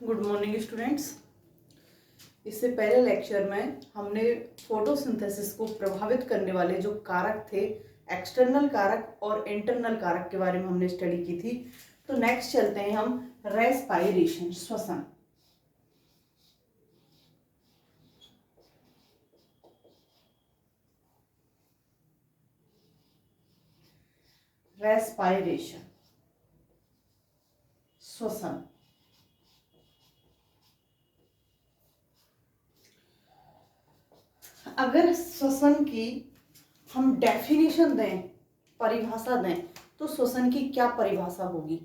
Good morning students. इससे पहले lecture में हमने फोटोसिंथेसिस को प्रभावित करने वाले जो कारक थे, एक्सटर्नल कारक और इंटरनल कारक के बारे में हमने स्टडी की थी। तो नेक्स्ट चलते हैं हम रेस्पायरेशन, श्वसन। रेस्पायरेशन, श्वसन। अगर श्वसन की हम डेफिनेशन दें, परिभाषा दें, तो श्वसन की क्या परिभाषा होगी?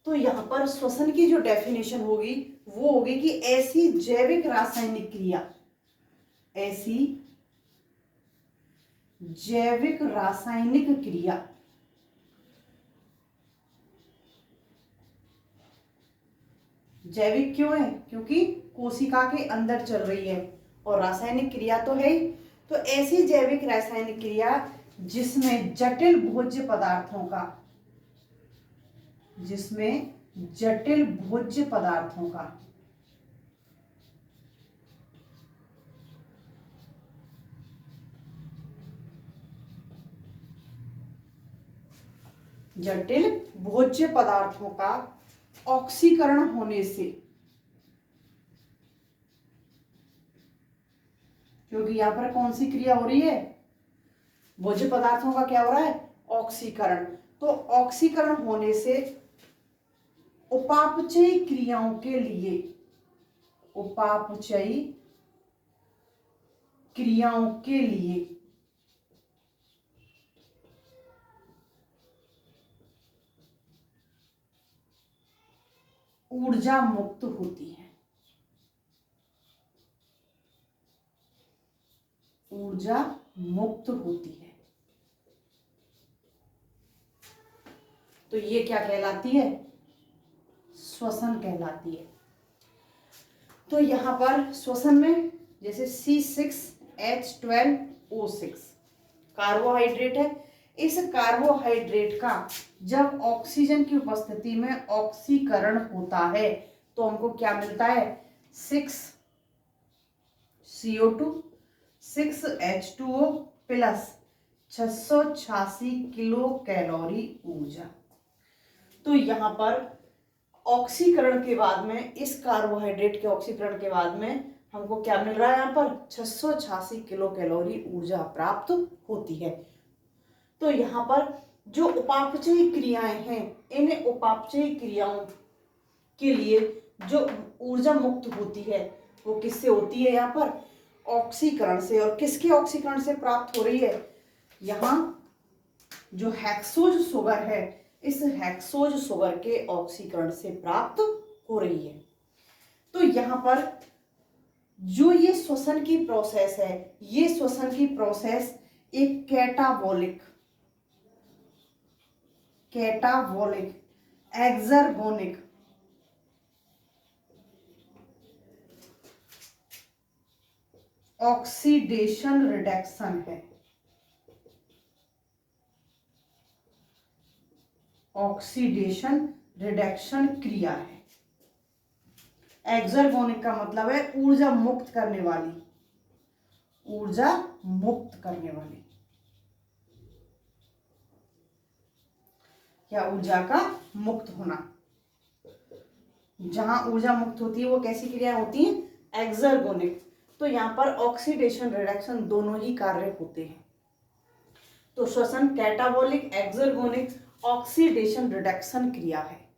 तो यहाँ पर श्वसन की जो डेफिनेशन होगी वो होगी कि ऐसी जैविक रासायनिक क्रिया, ऐसी जैविक रासायनिक क्रिया जैविक क्यों है? क्योंकि कोशिका के अंदर चल रही है और रासायनिक क्रिया तो है ही। तो ऐसी जैविक रासायनिक क्रिया जिसमें जटिल भोज्य पदार्थों का जटिल भोज्य पदार्थों का ऑक्सीकरण होने से, क्योंकि यहां पर कौन सी क्रिया हो रही है? भोज्य पदार्थों का क्या हो रहा है? ऑक्सीकरण। तो ऑक्सीकरण होने से उपापचयी क्रियाओं के लिए, उपापचयी क्रियाओं के लिए ऊर्जा मुक्त होती है। ऊर्जा मुक्त होती है। तो ये क्या कहलाती है? श्वसन कहलाती है। तो यहां पर श्वसन में जैसे C6H12O6 कार्बोहाइड्रेट है। इस कार्बोहाइड्रेट का जब ऑक्सीजन की उपस्थिति में ऑक्सीकरण होता है तो हमको क्या मिलता है? 6CO2 6H2O plus 686 kilo calorie ऊर्जा। तो यहां पर ऑक्सीकरण के बाद में, इस कार्बोहाइड्रेट के ऑक्सीकरण के बाद में हमको क्या मिल रहा है? यहाँ पर 686 किलो कैलोरी ऊर्जा प्राप्त होती है। तो यहाँ पर जो उपापचयी क्रियाएं हैं, इन उपापचयी क्रियाओं के लिए जो ऊर्जा मुक्त होती है वो किससे होती है? यहाँ पर ऑक्सीकरण से। और किसके ऑक्सीकरण से प्राप्त हो रही है? यहाँ जो हेक्सोज शुगर है, इस हेक्सोज शुगर के ऑक्सीकरण से प्राप्त हो रही है। तो यहाँ पर जो ये श्वसन की प्रोसेस है, ये श्वसन की प्रोसेस एक कैटाबोलिक, एक्सर्गोनिक, ऑक्सीडेशन रिडक्शन है। ऑक्सीडेशन रिडक्शन क्रिया है। एक्सर्गोनिक का मतलब है ऊर्जा मुक्त करने वाली, ऊर्जा मुक्त करने वाली, या ऊर्जा का मुक्त होना। जहां ऊर्जा मुक्त होती है वो कैसी क्रिया होती है? एक्सर्गोनिक। तो यहाँ पर ऑक्सीडेशन रिडक्शन दोनों ही कार्य होते हैं। तो श्वसन कैटाबोलिक, एक्सर्गोनिक, ऑक्सीडेशन रिडक्शन क्रिया है,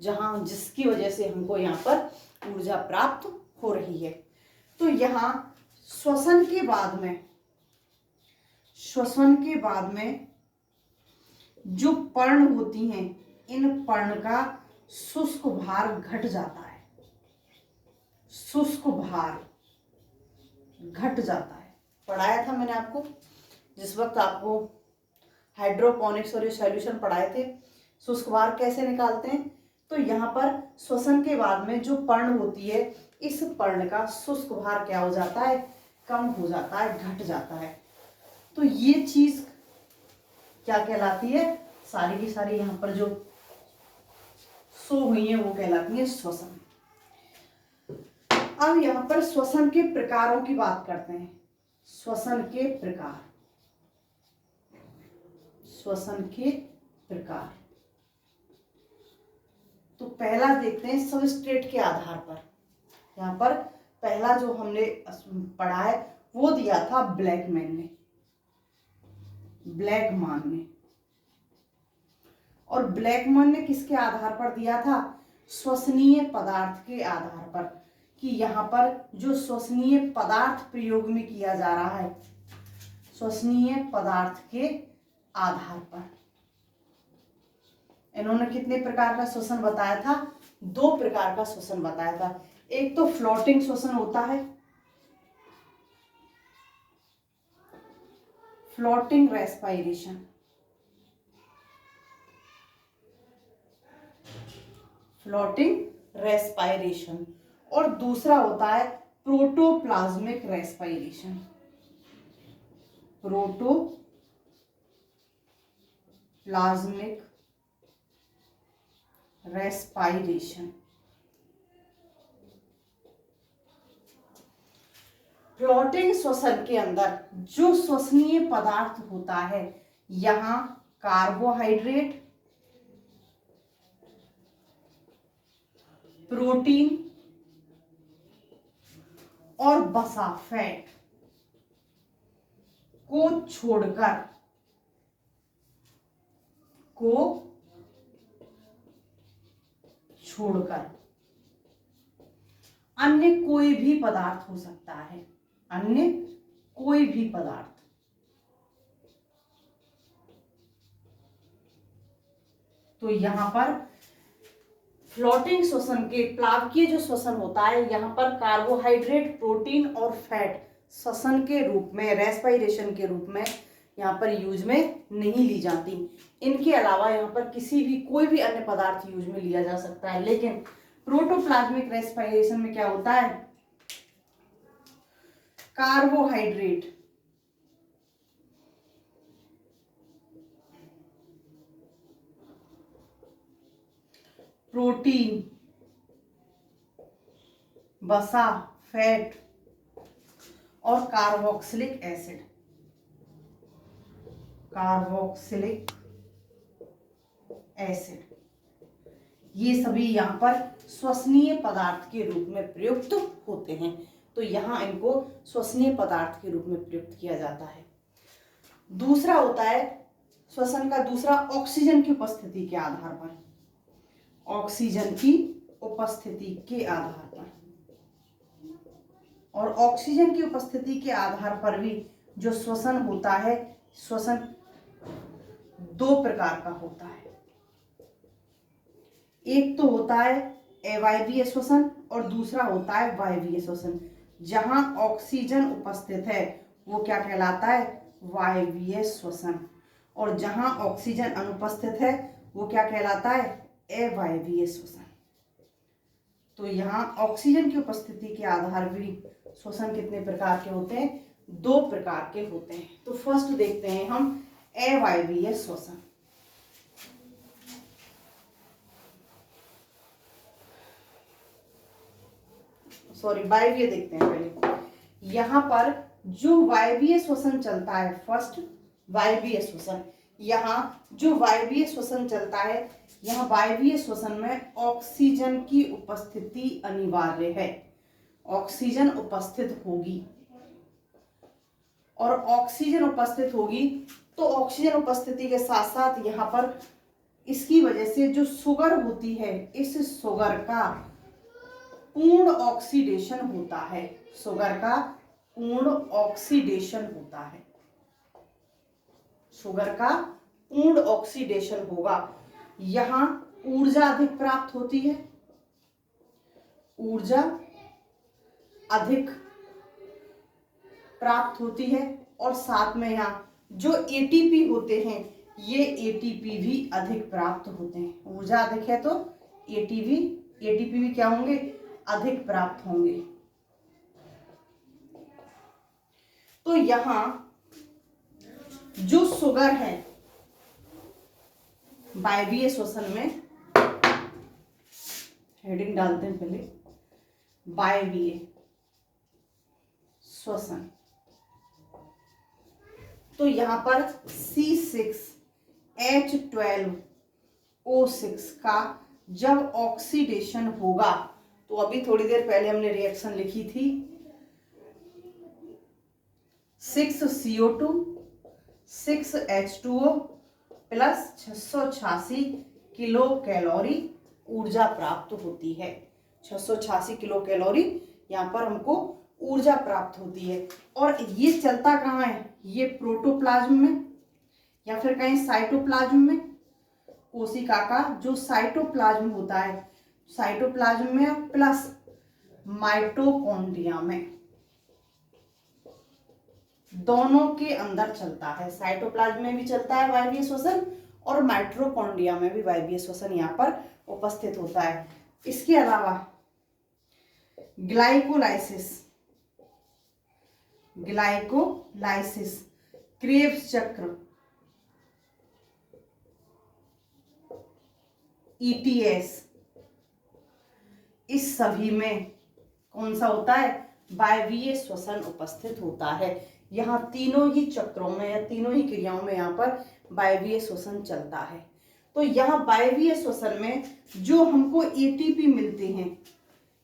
जहां जिसकी वजह से हमको यहाँ पर ऊर्जा प्राप्त हो रही है। तो यहाँ श्वसन के बाद में जो पर्ण होती हैं, इन पर्ण का शुष्क भार घट जाता है। शुष्क भार घट जाता है। पढ़ाया था मैंने आपको, जिस वक्त आपको हाइड्रोपोनिक्स और ये सॉल्यूशन पढ़ाए थे, शुष्क भार कैसे निकालते हैं। तो यहाँ पर श्वसन के बाद में जो पर्ण होती है, इस पर्ण का शुष्क भार क्या हो जाता है? कम हो जाता है, घट जाता है। तो ये चीज क्या कहलाती है? सारी की सारी यहाँ पर जो शो हुई हैं वो कहलाती हैं श्वसन। अब यहाँ पर श्वसन के प्रकारों की बात करते हैं। श्वसन के प्रकार, श्वसन के प्रकार। तो पहला देखते हैं सबस्ट्रेट के आधार पर। यहाँ पर पहला जो हमने पढ़ा है वो दिया था ब्लैकमैन ने, ब्लैकमैन ने। और ब्लैकमैन ने किसके आधार पर दिया था? श्वसनीय पदार्थ के आधार पर, कि यहाँ पर जो श्वसनीय पदार्थ प्रयोग में किया जा रहा है, श्वसनीय पदार्थ के आधार पर। इन्होंने कितने प्रकार का श्वसन बताया था? 2 प्रकार का श्वसन बताया था। एक तो फ्लोटिंग श्वसन होता है, फ्लोटिंग रेस्पिरेशन, फ्लोटिंग रेस्पिरेशन। और दूसरा होता है protoplasmic respiration, protoplasmic respiration. Floating श्वसन के अंदर जो श्वसनीय पदार्थ होता है, यहां कार्बोहाइड्रेट, प्रोटीन और वसा, फैट को छोड़कर अन्य कोई भी पदार्थ हो सकता है, अन्य कोई भी पदार्थ। तो यहां पर फ्लोटिंग श्वसन के प्लावकीय जो श्वसन होता है, यहां पर कार्बोहाइड्रेट, प्रोटीन और फैट श्वसन के रूप में, रेस्पिरेशन के रूप में यहाँ पर यूज में नहीं ली जाती। इनके अलावा यहाँ पर किसी भी कोई भी अन्य पदार्थ यूज में लिया जा सकता है। लेकिन प्रोटोप्लाज्मिक रेस्पिरेशन में क्या होता है? कार्बोहाइड्रेट, प्रोटीन, वसा, फैट और कार्बोक्सिलिक एसिड, कार्बोक्सिलिक एसिड, ये सभी यहाँ पर श्वसनीय पदार्थ के रूप में प्रयुक्त होते हैं। तो यहाँ इनको श्वसनीय पदार्थ के रूप में प्रयुक्त किया जाता है। दूसरा होता है श्वसन का दूसरा, ऑक्सीजन की उपस्थिति के आधार पर, ऑक्सीजन की उपस्थिति के आधार पर। और ऑक्सीजन की उपस्थिति के आधार पर भी जो श्वसन होता है, श्वसन 2 प्रकार का होता है। एक तो होता है अवायवीय श्वसन और दूसरा होता है वायवीय श्वसन। जहां ऑक्सीजन उपस्थित है वो क्या कहलाता है? वायवीय श्वसन। और जहां ऑक्सीजन अनुपस्थित है वो क्या कहलाता है? अवायवीय श्वसन। तो यहाँ ऑक्सीजन की उपस्थिति के आधार भी श्वसन कितने प्रकार के होते हैं? 2 प्रकार के होते हैं। तो फर्स्ट देखते हैं हम अवायवीय श्वसन। वायवीय देखते हैं पहले। यहाँ पर जो वायवीय श्वसन चलता है, फर्स्ट वायवीय श्वसन, यहाँ जो वायवीय श्वसन चलता है, यहाँ वायवीय श्वसन में ऑक्सीजन की उपस्थिति अनिवार्य है, ऑक्सीजन उपस्थित होगी। और ऑक्सीजन उपस्थित होगी तो ऑक्सीजन उपस्थिति के साथ साथ यहाँ पर इसकी वजह से जो शुगर होती है, इस शुगर का पूर्ण ऑक्सीडेशन होता है, शुगर का पूर्ण ऑक्सीडेशन होता है, शुगर का पूर्ण ऑक्सीडेशन होगा। यहां ऊर्जा अधिक प्राप्त होती है, ऊर्जा अधिक प्राप्त होती है। और साथ में यहाँ जो एटीपी होते हैं, ये एटीपी भी अधिक प्राप्त होते हैं। ऊर्जा अधिक है तो एटीपी भी क्या होंगे? अधिक प्राप्त होंगे। तो यहां जो शुगर है वायवीय श्वसन में, हेडिंग डालते हैं पहले, वायवीय श्वसन। तो यहां पर C6H12O6 का जब ऑक्सीडेशन होगा, तो अभी थोड़ी देर पहले हमने रिएक्शन लिखी थी, 6CO2 6H2O plus 686 kilo calorie ऊर्जा प्राप्त होती है। 686 किलो कैलोरी यहाँ पर हमको ऊर्जा प्राप्त होती है। और ये चलता कहाँ है, ये प्रोटोप्लाज्म में या फिर कहीं साइटोप्लाज्म में। कोशिका का जो साइटोप्लाज्म होता है, साइटोप्लाज्म में प्लस माइटोकॉन्ड्रिया में, दोनों के अंदर चलता है। साइटोप्लाज्म में भी चलता है वायवीय श्वसन और माइटोकॉन्ड्रिया में भी वायवीय श्वसन यहाँ पर उपस्थित होता है। इसके अलावा ग्लाइकोलाइसिस, क्रेब्स चक्र, ETS, इस सभी में कौन सा होता है, वायवीय श्वसन उपस्थित होता है। यहाँ तीनों ही चक्रों में या तीनों ही क्रियाओं में यहाँ पर वायवीय श्वसन चलता है। तो यहाँ वायवीय श्वसन में जो हमको ATP मिलते हैं,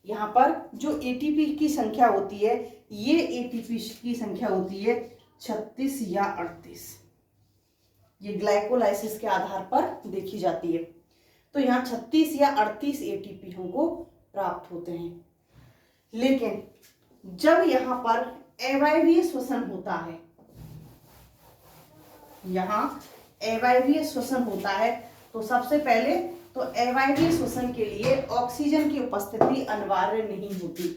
यहाँ पर जो ATP की संख्या होती है, ये ATP की संख्या होती है 36 या 38। ये ग्लाइकोलाइसिस के आधार पर देखी जाती है। तो यहाँ 36 या 38 ATP हमको प्राप्त होते हैं। लेकिन जब यहाँ पर अवायवीय श्वसन होता है, यहाँ अवायवीय श्वसन होता है, तो सबसे पहले तो अवायवीय श्वसन के लिए ऑक्सीजन की उपस्थिति अनिवार्य नहीं होती।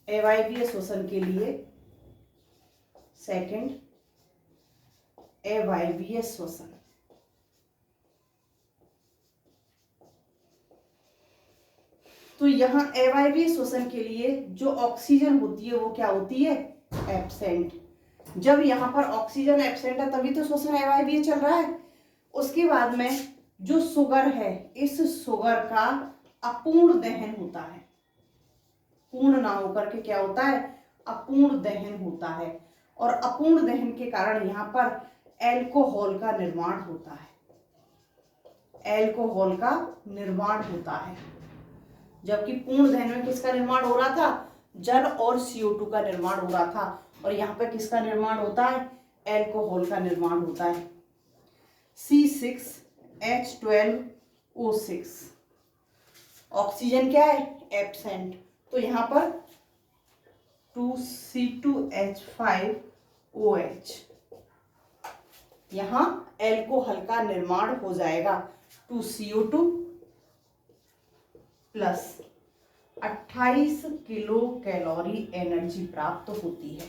अवायवीय श्वसन के लिए सेकंड, अवायवीय श्वसन, तो यहाँ अवायवीय श्वसन के लिए जो ऑक्सीजन होती है वो क्या होती है, एब्सेंट। जब यहाँ पर ऑक्सीजन एब्सेंट है तभी तो श्वसन अवायवीय चल रहा है। उसके बाद में जो शुगर है, इस शुगर का अपूर्ण दहन होता है। पूर्ण ना होकर के क्या होता है, अपूर्ण दहन होता है। और अपूर्ण दहन के कारण यहाँ पर एल्कोहल का निर्माण होता है। एल्कोहल का निर्माण होता है, जबकि पूर्ण दहन में किसका निर्माण हो रहा था, जल और CO2 का निर्माण हो रहा था। और यहाँ पे किसका निर्माण होता है, एल्कोहल का निर्माण होता है। C6H12O6, ऑक्सीजन क्या है, एब्सेंट, तो यहाँ पर 2C2H5OH, यहाँ एल्कोहल का निर्माण हो जाएगा। 2CO2 plus 28 kilo calorie energy प्राप्त होती है।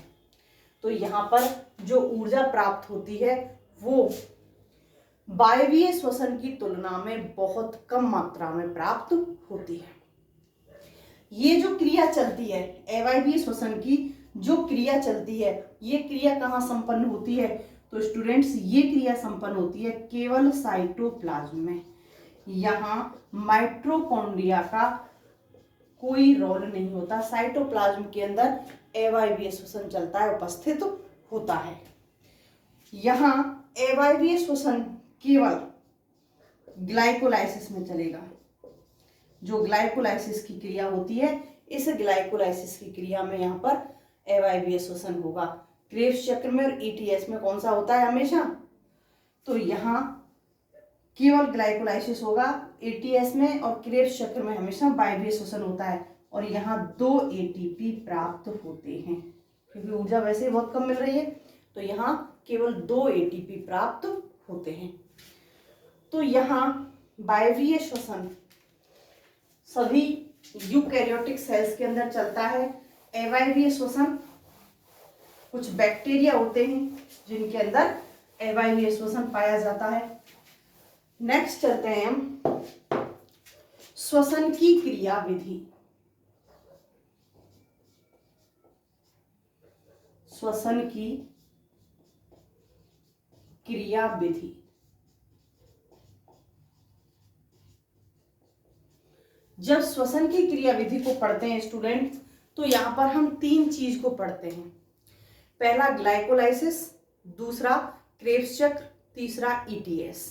तो यहाँ पर जो ऊर्जा प्राप्त होती है वो वायवीय श्वसन की तुलना में बहुत कम मात्रा में प्राप्त होती है। ये जो क्रिया चलती है, अवायवीय श्वसन की जो क्रिया चलती है, ये क्रिया कहाँ संपन्न होती है, तो स्टूडेंट्स ये क्रिया संपन्न होती है केवल साइटोप्लाज्म में। यहाँ माइटोकॉन्ड्रिया का कोई रोल नहीं होता। साइटोप्लाज्म के अंदर अवायवीय श्वसन चलता है, उपस्थित होता है। यहाँ अवायवीय श्वसन केवल ग्लाइकोलाइसिस में चलेगा। जो ग्लाइकोलाइसिस की क्रिया होती है, इस ग्लाइकोलाइसिस की क्रिया में यहाँ पर अवायवीय श्वसन होगा। क्रेब्स चक्र में और ETS में कौन सा होता है हमेशा, तो यहाँ केवल ग्लाइकोलाइसिस होगा। ETS में और क्रेब्स चक्र में हमेशा वायवीय श्वसन होता है। और यहाँ 2 ATP प्राप्त होते हैं, क्योंकि ऊर्जा वैसे ही बहुत कम मिल रही है, तो यहाँ केवल 2 ATP प्राप्त होते हैं। तो यहाँ वायवीय श्वसन सभी यूकैरियोटिक सेल्स के अंदर चलता है। अवायवीय श्वसन कुछ बैक्टीरिया होते हैं जिनके अंदर अवायवीय श्वसन पाया जाता है। नेक्स्ट चलते हैं हम श्वसन की क्रिया विधि। श्वसन की क्रिया विधि, जब श्वसन की क्रियाविधि को पढ़ते हैं स्टूडेंट, तो यहाँ पर हम 3 चीज को पढ़ते हैं। पहला ग्लाइकोलाइसिस, दूसरा क्रेब्स चक्र, तीसरा ईटीएस।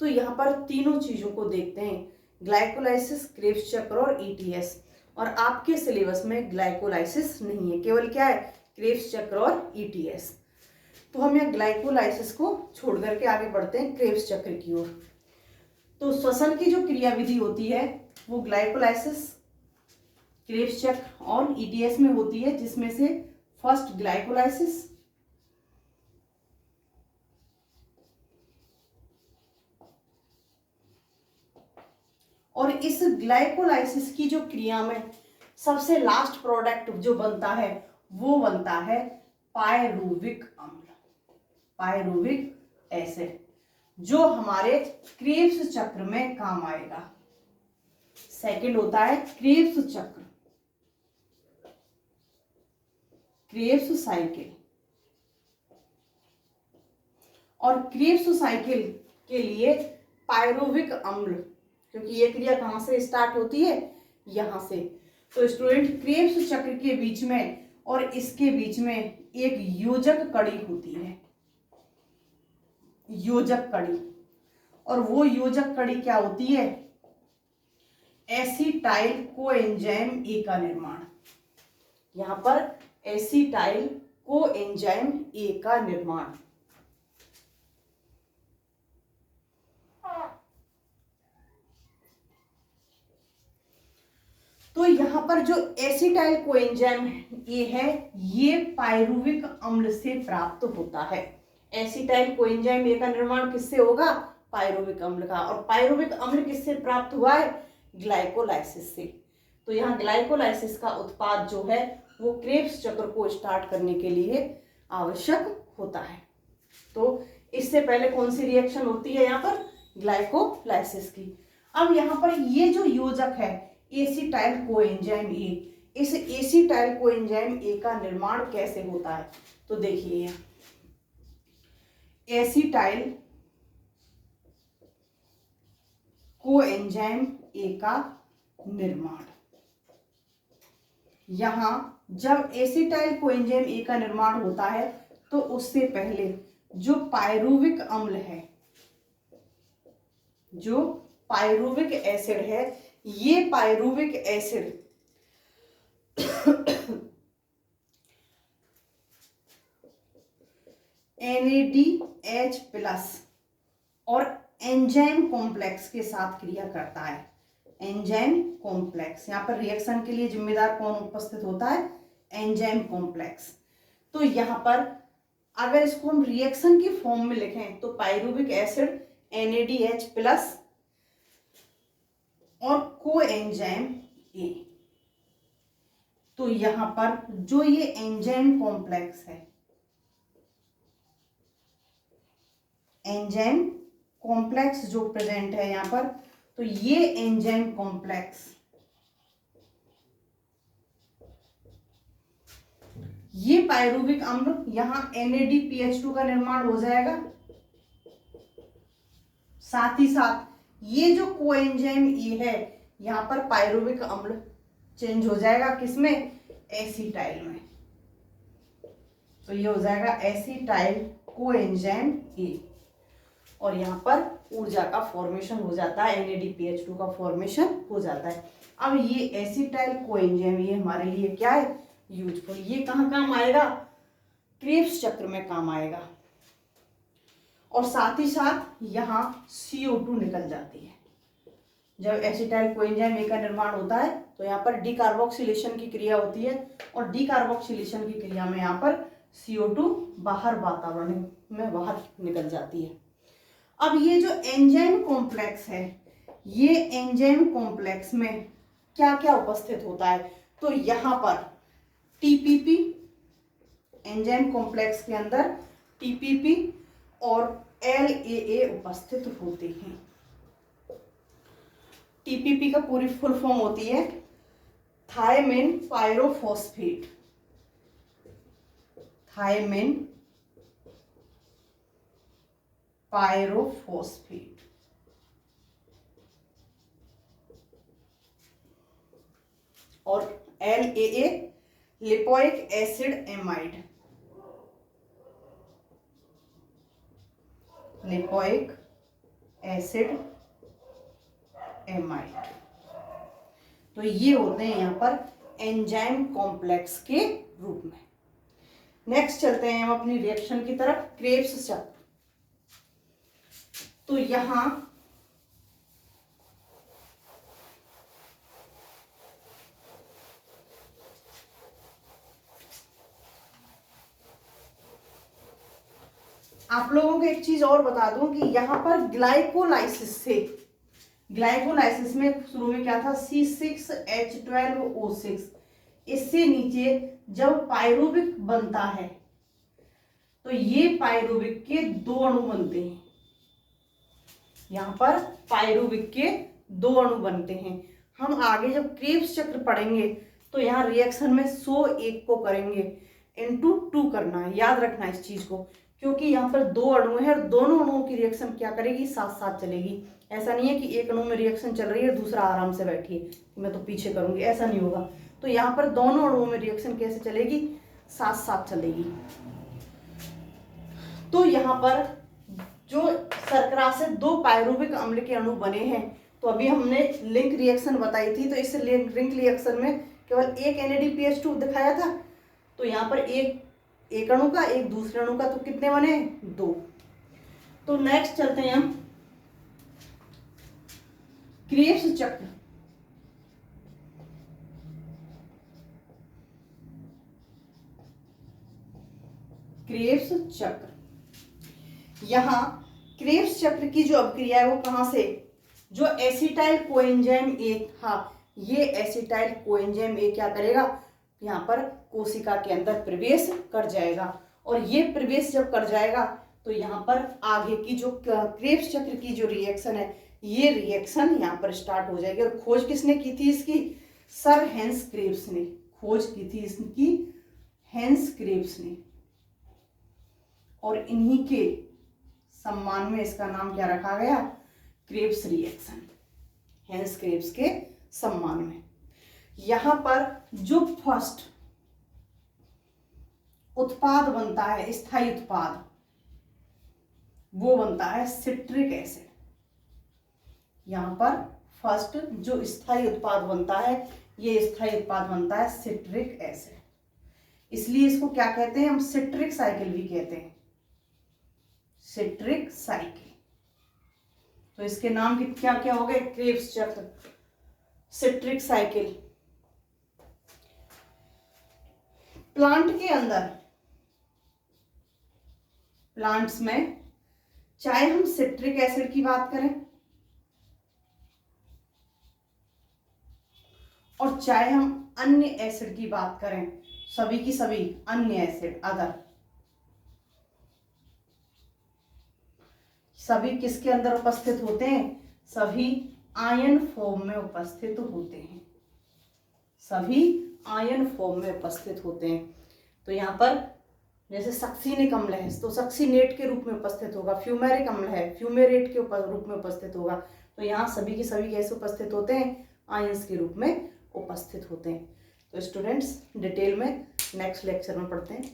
तो यहाँ पर तीनों चीजों को देखते हैं, ग्लाइकोलाइसिस, क्रेब्स चक्र और ईटीएस। और आपके सिलेबस में ग्लाइकोलाइसिस नहीं है, केवल क्या है, क्रेब्स चक्र और ईटीएस। तो हम यहाँ ग्लाइकोलाइसिस को छोड़ करके आगे बढ़ते हैं क्रेब्स चक्र की ओर। तो श्वसन की जो क्रियाविधि होती है वो ग्लाइकोलाइसिस, क्रेब्स चक्र और ईटीएस में होती है, जिसमें से फर्स्ट ग्लाइकोलाइसिस, और इस ग्लाइकोलाइसिस की जो क्रिया में सबसे लास्ट प्रोडक्ट जो बनता है वो बनता है पायरुविक अम्ल, पायरुविक एसिड, जो हमारे क्रेब्स चक्र में काम आएगा। सेकंड होता है क्रेब्स चक्र, क्रेब्स साइकिल। और क्रेब्स साइकिल के लिए पायरुविक अम्ल, क्योंकि ये क्रिया कहां से स्टार्ट होती है, यहां से। तो स्टूडेंट क्रेब्स चक्र के बीच में और इसके बीच में एक योजक कड़ी होती है, योजक कड़ी। और वो योजक कड़ी क्या होती है, एसिटाइल कोएंजाइम ए का निर्माण। यहां पर एसिटाइल कोएंजाइम ए का निर्माण। तो यहां पर जो एसिटाइल कोएंजाइम ए है, ये पायरुविक अम्ल से प्राप्त होता है। एसिटाइल कोएंजाइम ए का निर्माण किससे होगा, पायरुविक अम्ल का। और पायरुविक अम्ल किससे प्राप्त हुआ है, ग्लाइकोलाइसिस से। तो यहाँ ग्लाइकोलाइसिस का उत्पाद जो है वो क्रेब्स चक्र को स्टार्ट करने के लिए आवश्यक होता है। तो इससे पहले कौन सी रिएक्शन होती है यहाँ पर, ग्लाइकोलाइसिस की। अब यहाँ पर ये जो योजक है एसिटाइल कोएंजाइम ए, इस एसिटाइल कोएंजाइम ए का निर्माण कैसे होता है, तो देखिए एसिटाइल कोएंजाइम ए का निर्माण। यहां जब एसिटाइल कोएंजाइम ए का निर्माण होता है तो उससे पहले जो पायरुविक अम्ल है, जो पायरुविक एसिड है, ये पायरुविक एसिड NADH+ और एंजाइम कॉम्प्लेक्स के साथ क्रिया करता है। एंजाइम कॉम्प्लेक्स, यहाँ पर रिएक्शन के लिए जिम्मेदार कौन उपस्थित होता है, एंजाइम कॉम्प्लेक्स। तो यहाँ पर अगर इसको हम रिएक्शन की फॉर्म में लिखें तो पायरुविक एसिड NADH+ और कोएंजाइम ए। तो यहाँ पर जो ये एंजाइम कॉम्प्लेक्स है, एंजाइम कॉम्प्लेक्स जो प्रेजेंट है यहाँ पर, तो ये एंजाइम कॉम्प्लेक्स, ये पायरुविक अम्ल, यहां NADPH2 का निर्माण हो जाएगा। साथ ही साथ ये जो कोएंजाइम ए है, यहां पर पायरुविक अम्ल चेंज हो जाएगा किसमें, एसिटाइल में। तो ये हो जाएगा एसिटाइल कोएंजाइम ए, और यहाँ पर ऊर्जा का फॉर्मेशन हो जाता है, NADPH2 का फॉर्मेशन हो जाता है। अब ये एसिटाइल कोएंजाइम ये हमारे लिए क्या है, यूजफुल। ये कहाँ काम आएगा, क्रेब्स चक्र में काम आएगा। और साथ ही साथ यहाँ CO2 निकल जाती है। जब एसिटाइल कोएंजाइम ए का निर्माण होता है तो यहाँ पर डीकार्बोक्सिलेशन की क्रिया होती है, और डीकार्बोक्सिलेशन की क्रिया में यहाँ पर CO2 बाहर वातावरण में बाहर निकल जाती है। अब ये जो एंजाइम कॉम्प्लेक्स है, ये एंजाइम कॉम्प्लेक्स में क्या क्या उपस्थित होता है, तो यहाँ पर TPP, एंजाइम कॉम्प्लेक्स के अंदर TPP और LAA उपस्थित होते हैं। TPP का पूरी फुल फॉर्म होती है थायमिन पायरोफॉस्फेट, थायमिन पायरोफॉस्फेट। और LAA lipoic acid amide, lipoic acid amide. तो ये होते हैं यहाँ पर एंजाइम कॉम्प्लेक्स के रूप में। नेक्स्ट चलते हैं हम अपनी रिएक्शन की तरफ, क्रेब्स चक्र। तो यहां आप लोगों को एक चीज और बता दूं कि यहां पर ग्लाइकोलाइसिस में शुरू में क्या था, C6H12O6। इससे नीचे जब पायरुविक बनता है तो ये पायरुविक के 2 अणु बनते हैं। यहां पर पायरुविक के 2 अणु बनते हैं। हम आगे जब क्रेब्स चक्र पढ़ेंगे तो यहाँ रिएक्शन में 101 को करेंगे, इनटू 2 करना है, याद रखना इस चीज को, क्योंकि यहाँ पर 2 अणु है और दोनों अणुओं की रिएक्शन क्या करेगी, साथ साथ चलेगी। ऐसा नहीं है कि एक अणु में रिएक्शन चल रही है दूसरा आराम से बैठी है, मैं तो पीछे करूंगी, ऐसा नहीं होगा। तो यहाँ पर दोनों अणुओं में रिएक्शन कैसे चलेगी, साथ साथ चलेगी। तो यहाँ पर जो शर्करा से 2 पायरुविक अम्ल के अणु बने हैं, तो अभी हमने लिंक रिएक्शन बताई थी, तो इस लिंक रिएक्शन में केवल एक NADPH2 दिखाया था। तो यहाँ पर एक अणु का एक दूसरे अणु का, तो कितने बने, 2। तो नेक्स्ट चलते हैं हम क्रेब्स चक्र। क्रेब्स चक्र, यहां क्रेब्स चक्र की जो अभिक्रिया है वो कहां से, जो एसिटाइल कोएंजाइम A था, ये एसिटाइल कोएंजाइम A क्या करेगा, यहाँ पर कोशिका के अंदर प्रवेश कर जाएगा। और ये प्रवेश जब कर जाएगा तो यहाँ पर आगे की जो क्रेब्स चक्र की जो रिएक्शन है, ये रिएक्शन यहाँ पर स्टार्ट हो जाएगी। और खोज किसने की थी इसकी, सर हेंस क्रेब्स ने खोज की थी इसकी, हेंस क्रेब्स ने। और इन्हीं के सम्मान में इसका नाम क्या रखा गया, क्रेब्स रिएक्शन, हेंस क्रेब्स के सम्मान में। यहां पर जो फर्स्ट उत्पाद बनता है, स्थायी उत्पाद, वो बनता है सिट्रिक एसिड। यहां पर फर्स्ट जो स्थायी उत्पाद बनता है, ये स्थायी उत्पाद बनता है सिट्रिक एसिड। इसलिए इसको क्या कहते हैं हम, सिट्रिक साइकिल भी कहते हैं, सिट्रिक साइकिल। तो इसके नाम क्या क्या हो गए, क्रेब्स चक्र, सिट्रिक साइकिल। प्लांट के अंदर, प्लांट्स में चाहे हम सिट्रिक एसिड की बात करें और चाहे हम अन्य एसिड की बात करें, सभी की सभी अन्य एसिड, अदर, सभी किसके अंदर उपस्थित होते हैं, सभी आयन फॉर्म में उपस्थित होते हैं, सभी आयन फॉर्म में उपस्थित होते हैं। तो यहाँ पर जैसे सक्सीनिक अम्ल है तो सक्सीनेट के रूप में उपस्थित होगा, फ्यूमेरिक अम्ल है फ्यूमेरेट के रूप में उपस्थित होगा। तो यहाँ सभी के सभी कैसे उपस्थित होते हैं, आयंस के रूप में उपस्थित होते हैं। तो स्टूडेंट्स डिटेल में नेक्स्ट लेक्चर में पढ़ते हैं।